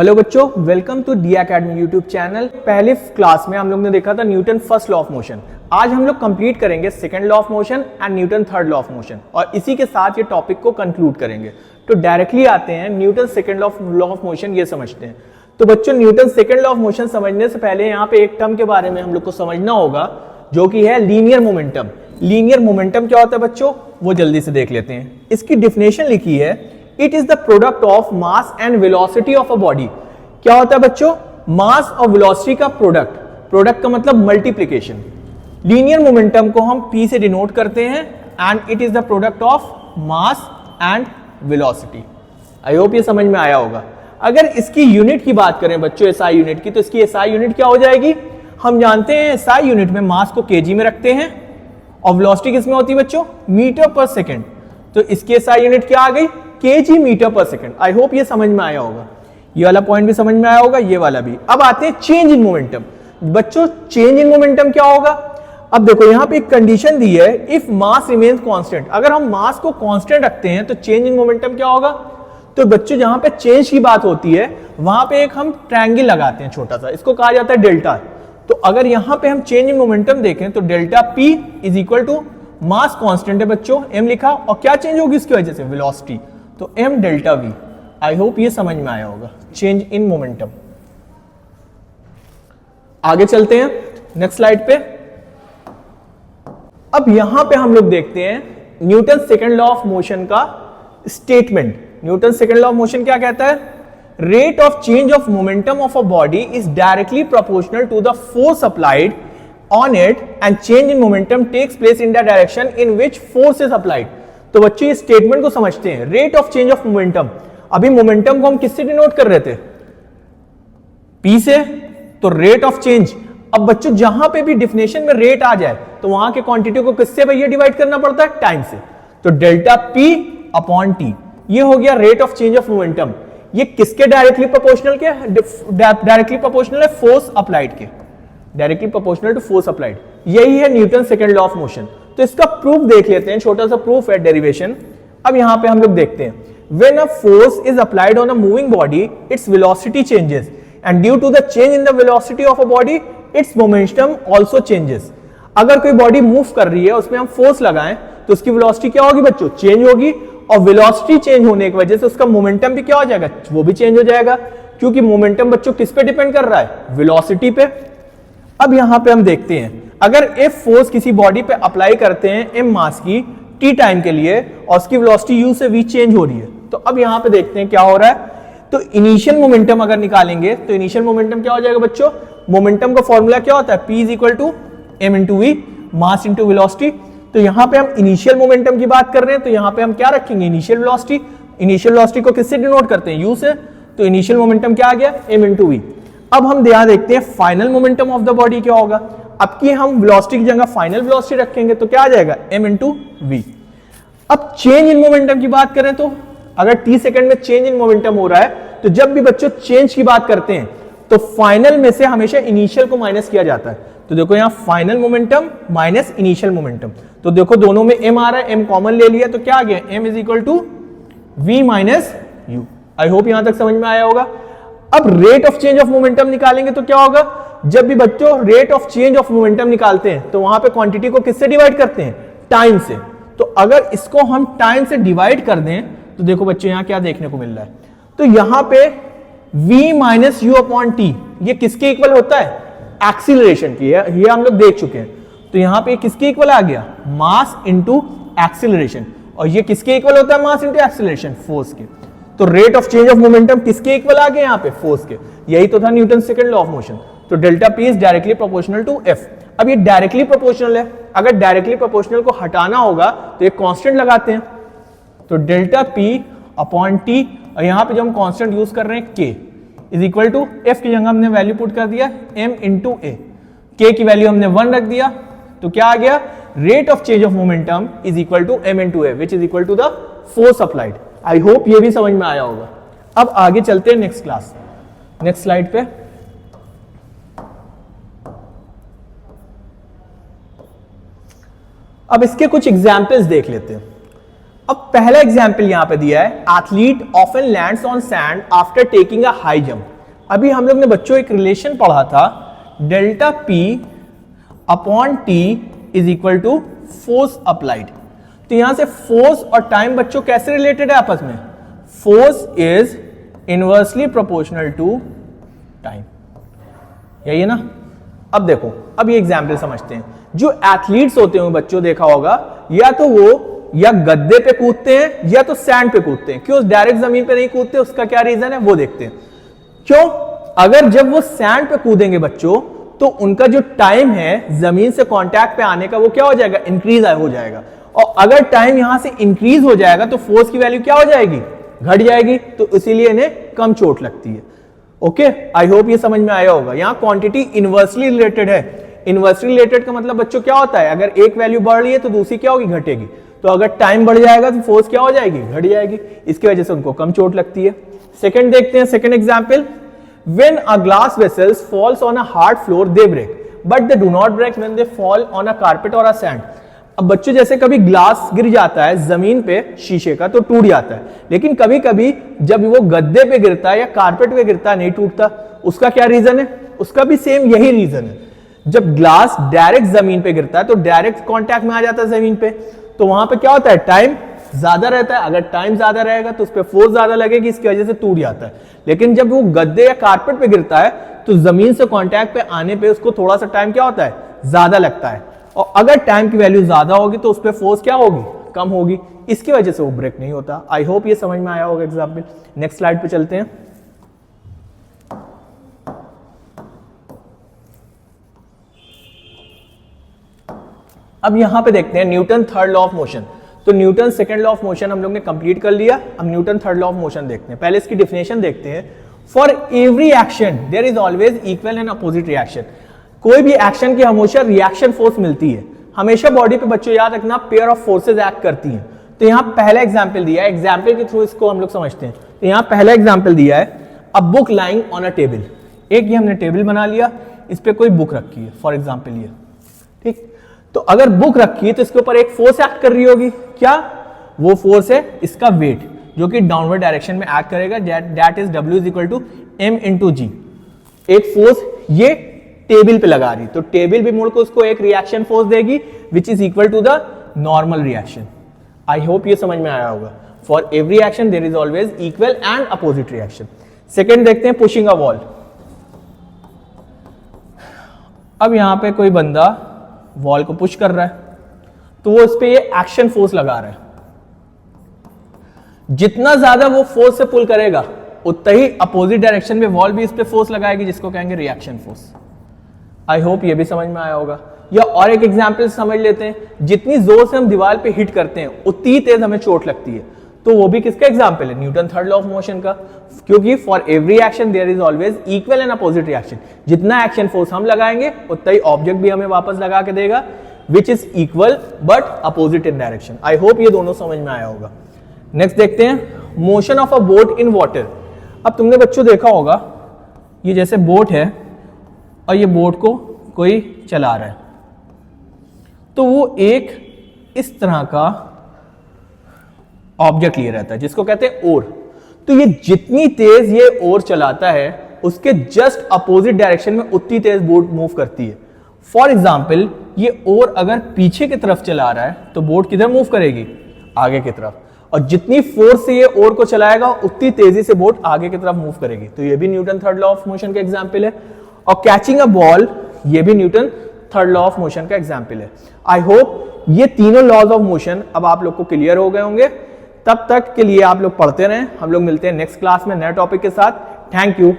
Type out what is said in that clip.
Hello बच्चों, welcome to D academy YouTube channel. पहले class में हम लोग ने देखा था Newton first law of motion. आज हम लोग कंप्लीट करेंगे second law of motion and Newton third law of motion और इसी के साथ ये टॉपिक को कंक्लूड करेंगे। तो डायरेक्टली आते हैं Newton second law of motion, ये समझते हैं। तो बच्चों, Newton second law of motion समझने से पहले यहाँ पे एक टर्म के बारे में हम लोग को समझना होगा, जो कि है लीनियर मोमेंटम। लीनियर मोमेंटम क्या होता है बच्चों, वो जल्दी से देख लेते हैं। इसकी डिफिनेशन लिखी है, it is the product of mass and velocity of a body. क्या होता है बच्चों, मास और वेलोसिटी का प्रोडक्ट। प्रोडक्ट का मतलब मल्टीप्लिकेशन। लीनियर मोमेंटम को हम P से डिनोट करते हैं and it is the product of mass and velocity. I hope ये समझ में आया होगा। अगर इसकी यूनिट की बात करें बच्चों, SI यूनिट की, तो इसकी SI यूनिट क्या हो जाएगी। हम जानते हैं SI यूनिट में मास को kg में रखते हैं और वेलोसिटी किसमें होती है बच्चों, मीटर पर सेकेंड। तो इसकी SI यूनिट क्या आ गई, kg मीटर पर सेकेंड। आई होप ये समझ में आया होगा। ये वाला पॉइंट भी समझ में आया होगा, ये वाला भी। अब आते हैं चेंज इन मोमेंटम। बच्चों, चेंज इन मोमेंटम क्या होगा। अब देखो यहाँ पे एक कंडीशन दी है, इफ मास रिमेन्स कांस्टेंट। अगर हम मास को कांस्टेंट रखते हैं तो चेंज इन मोमेंटम क्या होगा। तो बच्चों, जहां पे चेंज की बात होती है वहां पे एक हम ट्रायंगल लगाते हैं छोटा सा, इसको कहा जाता है डेल्टा। तो अगर यहां पे हम चेंज इन मोमेंटम देखें तो delta P is equal to mass constant है बच्चों, m लिखा, और क्या चेंज होगी इसकी वजह से, वेलोसिटी। तो m डेल्टा v। आई होप ये समझ में आया होगा, चेंज इन मोमेंटम। आगे चलते हैं नेक्स्ट स्लाइड पे। अब यहां पे हम लोग देखते हैं Newton second law of motion का statement. Newton second law of motion क्या कहता है, rate of change of momentum of a body is directly proportional to the force applied on it and change in momentum takes place in the direction in which force is applied. तो बच्चों, इस statement को समझते हैं। Rate of change of momentum, अभी momentum को हम किससे डिनोट कर रहे थे, P से। तो रेट ऑफ चेंज, अब बच्चों जहां पे भी डिफिनेशन में रेट आ जाए तो वहां के क्वांटिटी को किससे भैया डिवाइड करना पड़ता है, टाइम से। तो डेल्टा P अपॉन T, ये हो गया rate of change of momentum. ये किसके डायरेक्टली प्रोपोर्शनल के, डायरेक्टली प्रोपोर्शनल है फोर्स अप्लाइड के, directly proportional to force applied. यही है Newton second law of motion. तो इसका प्रूफ देख लेते हैं, छोटा सा प्रूफ है, डेरिवेशन। अब यहां पे हम लोग देखते हैं, when a force is applied on a moving body, its velocity changes, and due to the change in the velocity of a body, its momentum also changes. अगर कोई बॉडी मूव कर रही है, उसमें हम फोर्स लगाएं तो उसकी वेलोसिटी क्या होगी बच्चों, चेंज होगी। और वेलोसिटी चेंज होने की वजह से उसका मोमेंटम भी क्या हो जाएगा, वो भी चेंज हो जाएगा, क्योंकि मोमेंटम बच्चों किस पे डिपेंड कर रहा है, वेलोसिटी पे। अब यहां पे हम देखते हैं, अगर F फोर्स किसी बॉडी पे अप्लाई करते हैं m मास की t टाइम के लिए और उसकी वेलोसिटी u से v चेंज हो रही है, तो अब यहां पे देखते हैं क्या हो रहा है। तो इनिशियल मोमेंटम अगर निकालेंगे तो इनिशियल मोमेंटम क्या हो जाएगा बच्चों, मोमेंटम का फॉर्मूला क्या होता है, P is equal to m into v, mass into velocity. तो यहां पे हम इनिशियल मोमेंटम की बात कर रहे हैं, तो यहां पे हम क्या रखेंगे, इनिशियल वेलोसिटी। इनिशियल वेलोसिटी को किससे डिनोट करते हैं, u से। तो इनिशियल मोमेंटम क्या आ गया, m इंटू वी। अब हम ध्यान देखते हैं final momentum of the body क्या होगा। अब की हम वेलोसिटी की जगह फाइनल वेलोसिटी रखेंगे तो क्या आ जाएगा, m इंटू वी। अब चेंज इन मोमेंटम की बात करें तो अगर t सेकंड में चेंज इन मोमेंटम हो रहा है, तो जब भी बच्चों चेंज की बात करते हैं तो फाइनल में से हमेशा इनिशियल को माइनस किया जाता है। तो देखो यहां final momentum minus initial momentum, तो देखो दोनों में m आ रहा है, m कॉमन ले लिया तो क्या आ गया, m is equal to v minus u। I hope यहां तक समझ में आया होगा। अब rate of change of momentum निकालेंगे तो क्या होगा, जब भी बच्चों rate of change of momentum निकालते हैं तो वहां पे क्वांटिटी को किससे डिवाइड करते हैं, टाइम से। तो अगर इसको हम टाइम से डिवाइड कर दें तो देखो बच्चों यहां क्या देखने को मिल रहा है, तो यहां पे v minus you upon T, ये किसके इक्वल होता है, एक्सीलरेशन की है, ये हम लोग देख चुके हैं। तो यहां पे किसके इक्वल आ गया, मास इंटू एक्सीलरेशन। और ये किसके इक्वल होता है, मास इंटू एक्सीलरेशन, फोर्स के। तो rate of change of momentum किसके इक्वल आ गया, यहां पे फोर्स के। यही तो था Newton second law of motion. तो delta P is directly proportional to F। अब ये डायरेक्टली प्रोपोर्शनल है, अगर डायरेक्टली प्रोपोर्शनल को हटाना होगा तो एक कांस्टेंट लगाते हैं, तो डेल्टा P अपॉन T, और यहां पे जो हम कांस्टेंट यूज कर रहे हैं K is equal to F की जगह हमने वैल्यू पुट कर दिया m इंटू a, K की वैल्यू हमने 1 रख दिया, तो क्या आ गया, rate of change of momentum is equal to m into a which is equal to the force applied. I hope ये भी समझ में आया होगा। अब आगे चलते हैं नेक्स्ट क्लास, नेक्स्ट स्लाइड पे। अब इसके कुछ एग्जाम्पल्स देख लेते हैं। अब पहला एग्जाम्पल यहां पे दिया है, athlete often lands on sand after taking a high jump. अभी हम लोग ने बच्चों एक रिलेशन पढ़ा था, delta P upon T is equal to force applied. तो यहां से फोर्स और टाइम बच्चों कैसे रिलेटेड है आपस में? Force is inversely proportional to time, यही है ना। अब देखो, अब ये एग्जाम्पल समझते हैं। जो एथलीट्स होते हैं बच्चों, देखा होगा, या तो वो या गद्दे पे कूदते हैं या तो सैंड पे कूदते हैं। क्यों डायरेक्ट जमीन पे नहीं कूदते, उसका क्या रीजन है वो देखते हैं। क्यों? अगर जब वो सैंड पे कूदेंगे बच्चों, तो उनका जो टाइम है जमीन से कांटेक्ट पे आने का, वो क्या हो जाएगा? इंक्रीज हो जाएगा। और अगर टाइम यहां से इंक्रीज हो जाएगा तो फोर्स की वैल्यू क्या हो जाएगी? घट जाएगी। तो इसीलिए इन्हें कम चोट लगती है। ओके, आई होप ये समझ में आया होगा। यहां क्वांटिटी इनवर्सली रिलेटेड है। इनवर्सली रिलेटेड का मतलब बच्चों क्या होता है? अगर एक वैल्यू बढ़ रही है तो दूसरी क्या होगी? घटेगी। तो अगर टाइम बढ़ जाएगा तो फोर्स क्या हो जाएगी? घट जाएगी। इसकी वजह से उनको कम चोट लगती है। सेकंड देखते हैं, second example, when a glass vessels falls on a hard floor they break but they do not break when they fall on a carpet और अ सैंड। अब बच्चों जैसे कभी ग्लास गिर जाता है जमीन पे शीशे का तो टूट जाता है, लेकिन कभी कभी जब वो गद्दे पे गिरता है या कारपेट पे गिरता है नहीं टूटता। उसका क्या रीजन है? उसका भी सेम यही रीजन है। जब ग्लास डायरेक्ट जमीन पे गिरता है तो डायरेक्ट कांटेक्ट में आ जाता है जमीन पे, तो वहां पे क्या होता है? टाइम ज्यादा रहता है। अगर टाइम ज्यादा रहेगा तो उस पर फोर्स ज्यादा लगेगी, इसकी वजह से टूट जाता है। लेकिन जब वो गद्दे या कारपेट पे गिरता है तो जमीन से कांटेक्ट पे आने पे उसको थोड़ा सा टाइम क्या होता है? ज्यादा लगता है। और अगर टाइम की वैल्यू ज्यादा होगी तो उस पर फोर्स क्या होगी? कम होगी। इसकी वजह से वो ब्रेक नहीं होता। आई होप ये समझ में आया होगा एग्जाम्पल। नेक्स्ट स्लाइड पे चलते हैं। अब यहां पे देखते हैं Newton third law of motion. तो Newton second law of motion हम लोग ने कंप्लीट कर लिया। अब Newton third law of motion देखते हैं। पहले इसकी डेफिनेशन देखते हैं। For every action there is always equal and opposite reaction. कोई भी एक्शन की हमेशा रिएक्शन फोर्स मिलती है। हमेशा बॉडी पे बच्चों याद रखना पेयर ऑफ फोर्सेज एक्ट करती हैं। तो यहां पहला एग्जांपल दिया है, एग्जांपल के थ्रू इसको हम लोग समझते हैं। तो यहां पहला एग्जांपल दिया है, a book lying on a table. एक ये हमने टेबल बना लिया, इस पे कोई बुक रखी है, फॉर एग्जांपल ये, ठीक। तो अगर बुक रखी है तो इसके ऊपर एक फोर्स एक्ट कर रही होगी। क्या वो फोर्स है? इसका वेट, जो कि डाउनवर्ड डायरेक्शन में एक्ट करेगा। That is W is equal to M into G। एक फोर्स ये टेबल पे लगा रही, तो टेबल भी मुड़ को उसको एक रिएक्शन फोर्स देगी which is equal to the normal reaction. I hope ये समझ में आया होगा। For every action there is always equal and opposite reaction. Second देखते हैं, पुशिंग अ वॉल। अब यहां पे कोई बंदा वॉल को पुश कर रहा है, तो वो इस पे ये एक्शन फोर्स लगा रहा है। जितना ज्यादा वो फोर्स से पुल करेगा उतना ही अपोजिट डायरेक्शन में वॉल भी इस पे फोर्स लगाएगी, जिसको कहेंगे रिएक्शन फोर्स। आई होप ये भी समझ में आया होगा। या और एक एग्जांपल समझ लेते हैं, जितनी जोर से हम दीवार पे हिट करते हैं उतनी तेज हमें चोट लगती है। तो वो भी किसका एग्जांपल है? Newton third law of motion का। क्योंकि for every action there is always equal and opposite reaction. जितना एक्शन फोर्स हम लगाएंगे उतना ही ऑब्जेक्ट भी हमें वापस लगा के देगा, विच is equal but opposite in direction. I hope ये दोनों समझ में आया होगा। नेक्स्ट देखते हैं, motion of a boat in water. अब तुमने बच्चों देखा होगा, ये जैसे बोट है और ये बोट को कोई चला रहा है, तो वो एक इस तरह का ऑब्जेक्ट लिए रहता है जिसको कहते हैं ओर। तो ये जितनी तेज ये ओर चलाता है उसके जस्ट अपोजिट डायरेक्शन में उतनी तेज बोट मूव करती है। फॉर एग्जाम्पल, ये ओर अगर पीछे की तरफ चला रहा है तो बोट किधर मूव करेगी? आगे की तरफ। और जितनी फोर्स से ये ओर को चलाएगा उतनी तेजी से बोट आगे की तरफ मूव करेगी। तो ये भी Newton third law of motion का एग्जाम्पल है। और कैचिंग अ बॉल, ये भी Newton third law of motion का एग्जाम्पल है। आई होप ये तीनों लॉज ऑफ मोशन अब आप लोग को क्लियर हो गए होंगे। तब तक के लिए आप लोग पढ़ते रहें। हम लोग मिलते हैं नेक्स्ट क्लास में नए टॉपिक के साथ। Thank you.